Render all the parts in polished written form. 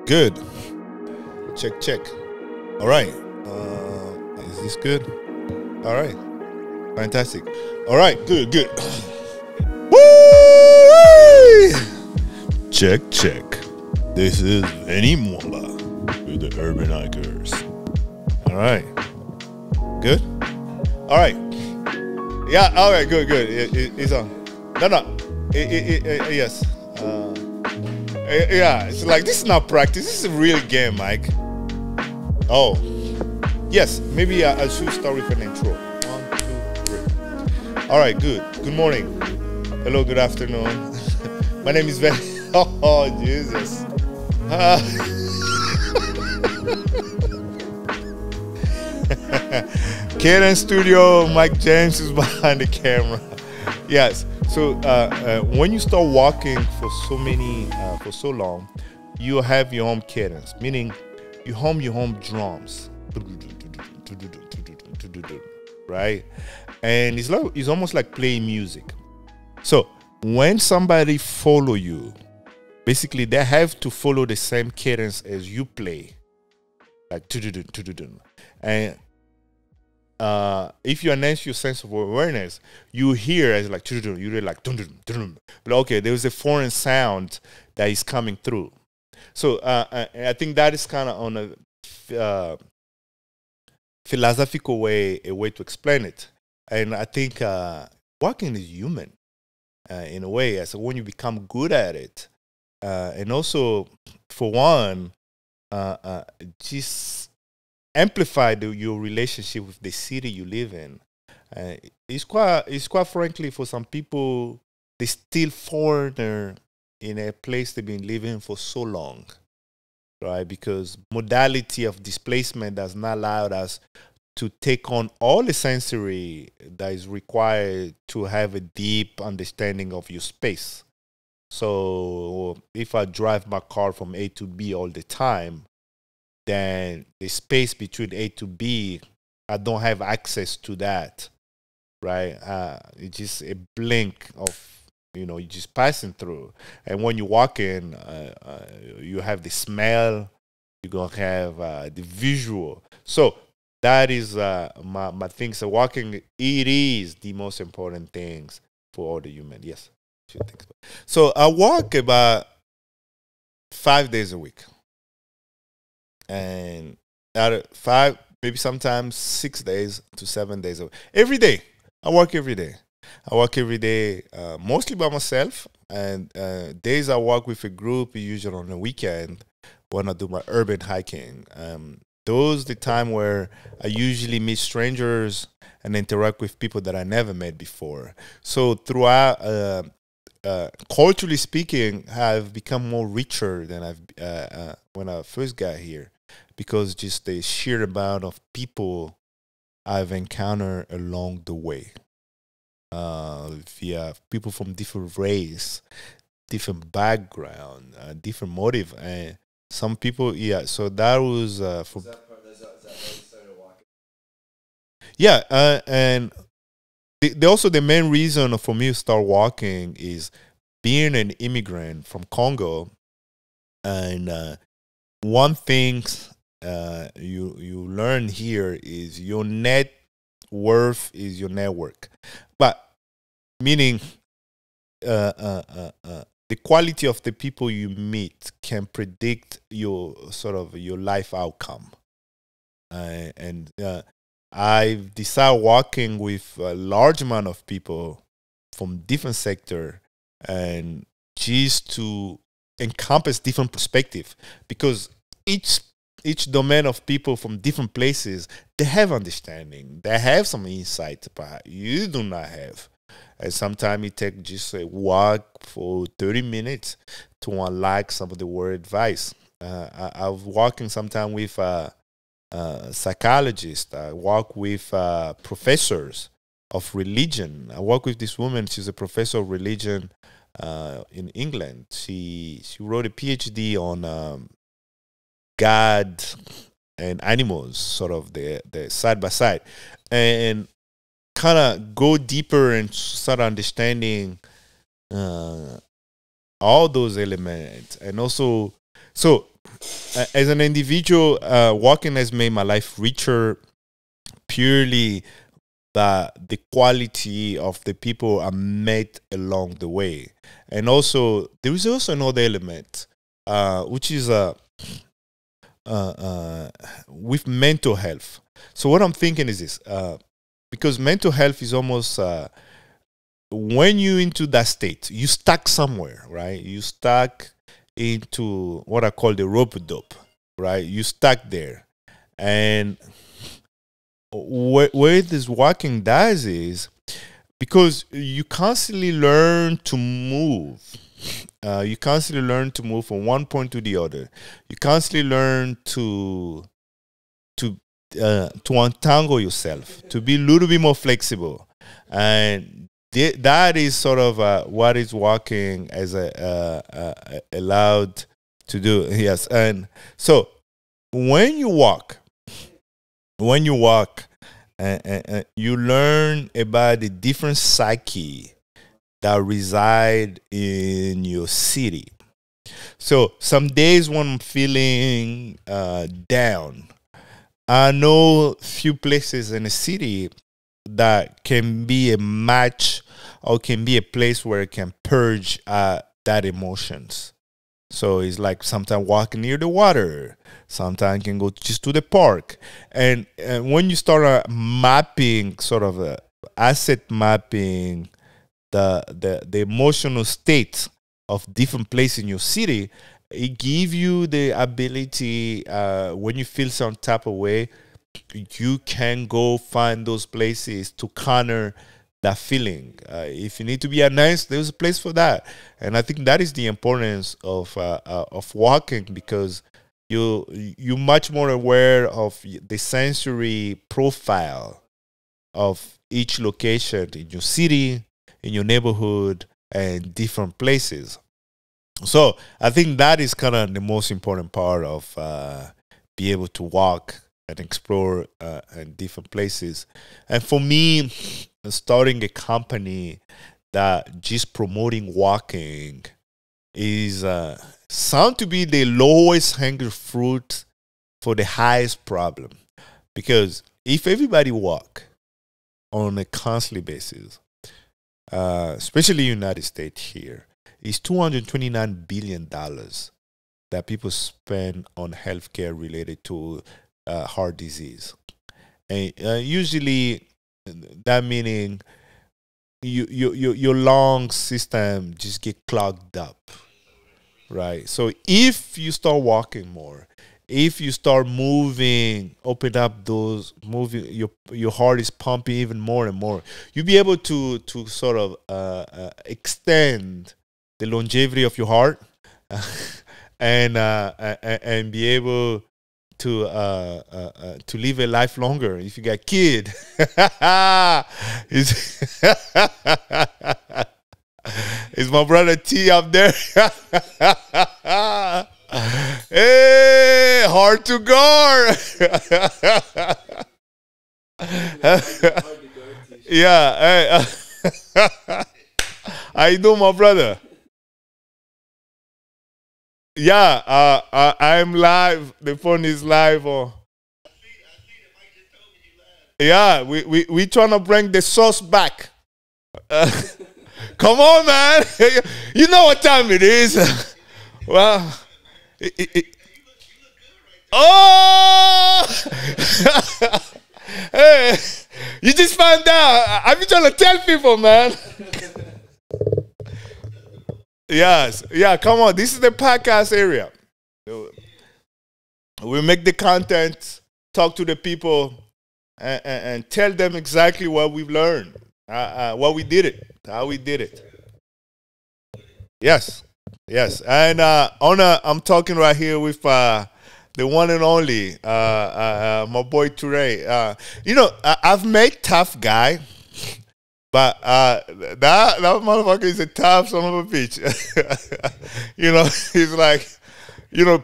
Good. Check, check. All right. Is this good? All right. Fantastic. All right. Good, good. Woo! Check, check. This is Vinny Mwamba with the Urban Hikers. All right. Good? All right. Yeah, all right. Good, good. It's on. No. Yes. Yeah, it's like this is not practice. This is a real game, Mike. Oh, yes. Maybe I should start with an intro. 1, 2, 3. All right, good. Good morning. Hello, good afternoon. My name is Ben. Oh, Jesus. Cadence Studio. Mike James is behind the camera. Yes. So when you start walking for so long, you have your home cadence, meaning you hum your home drums, right? And it's almost like playing music. So when somebody follow you, basically they have to follow the same cadence as you play, like and if you enhance your sense of awareness, you hear as like you hear like but okay, there's a foreign sound that is coming through. So I think that is kind of on a philosophical way, a way to explain it. And I think walking is human in a way. So when you become good at it, and also for one, just amplify your relationship with the city you live in. It's quite frankly, for some people, they still foreigner in a place they've been living for so long, right? Because modality of displacement has not allowed us to take on all the sensory that is required to have a deep understanding of your space. So if I drive my car from A to B all the time, then the space between A to B, I don't have access to that, right? It's just a blink of, you're just passing through. And when you walk in, you have the smell, you're going to have the visual. So that is my thing. So walking, it is the most important things for all the human. Yes. So I walk about 5 days a week. And out of 5, maybe sometimes 6 days to 7 days a week. Every day. I walk every day. Mostly by myself. And days I walk with a group, usually on the weekend, when I do my urban hiking. Those the time where I usually meet strangers and interact with people that I never met before. So throughout, culturally speaking, I've become more richer than I've when I first got here, because just the sheer amount of people I've encountered along the way. Via people from different race, different background, different motive, and some people, yeah. So that was for. Is that why you started walking? Yeah, and the main reason for me to start walking is being an immigrant from Congo, and one thing you learn here is your net worth is your network, but meaning the quality of the people you meet can predict your life outcome, and I've decided walking with a large amount of people from different sector, and just to encompass different perspective, because each domain of people from different places, they have understanding, they have some insight but you do not have. And sometimes it takes just a walk for 30 minutes to unlock some of the word advice. I'm walking sometimes with psychologists. I walk with professors of religion. I walk with this woman. She's a professor of religion in England. She wrote a PhD on God and animals, sort of the side by side, and kind of go deeper and start understanding all those elements. And also, so as an individual, walking has made my life richer purely the quality of the people I met along the way. And also, there is also another element, which is with mental health. So what I'm thinking is this, because mental health is almost when you into that state, you stuck somewhere, right? You stuck into what I call the rope dope, right? You stuck there, and where this walking does is because you constantly learn to move. You constantly learn to move from one point to the other. You constantly learn to untangle yourself, to be a little bit more flexible, and that is sort of what is walking as allowed to do. Yes, and so when you walk, you learn about the different psyche that reside in your city. So some days when I'm feeling down, I know few places in the city that can be a match or can be a place where it can purge that emotions. So it's like sometimes walking near the water, sometimes can go just to the park. And when you start mapping, sort of asset mapping the emotional state of different places in your city, it gives you the ability, when you feel some type of way, you can go find those places to counter that feeling. If you need to be nice, there's a place for that. And I think that is the importance of walking, because you're much more aware of the sensory profile of each location in your city, in your neighborhood, and different places. So I think that is kind of the most important part of be able to walk and explore in different places. And for me, starting a company that just promoting walking is sound to be the lowest hanging fruit for the highest problem. Because if everybody walk on a constantly basis, especially United States here, it's $229 billion that people spend on healthcare related to heart disease. And usually that meaning your lung system just get clogged up, right? So if you start walking more, if you start moving, open up those, moving, your heart is pumping even more and more, you'll be able to sort of extend the longevity of your heart and be able to live a life longer. If you got kid, is my brother T up there? Hey, hard to guard. Yeah. Hey, how you doing, my brother? Yeah, I'm live. The phone is live. Yeah, we trying to bring the sauce back. Come on, man. You know what time it is. Well, oh! Hey, you just found out. I've been trying to tell people, man. Yes, yeah, come on. This is the podcast area. We make the content, talk to the people, and tell them exactly what we've learned, what we did it, how we did it. Yes, yes. And I'm talking right here with the one and only, my boy Toure. I've met tough guy. But that motherfucker is a tough son of a bitch. He's like,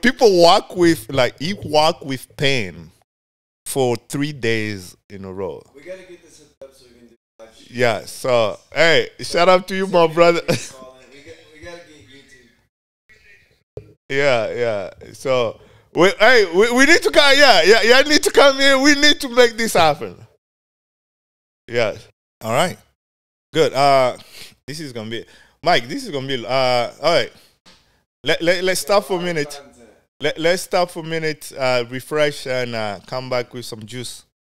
people walk with, like, he walk with pain for 3 days in a row. We gotta get this hooked up so we can do live stream. Yeah, so, hey, shout out to you, my brother. We gotta get YouTube. Yeah. So, We need to come. Yeah. I need to come here. We need to make this happen. Yeah. All right. Good. This is gonna be Mike. This is gonna be. All right. Let's stop for a minute. Let's stop for a minute. Refresh and come back with some juice.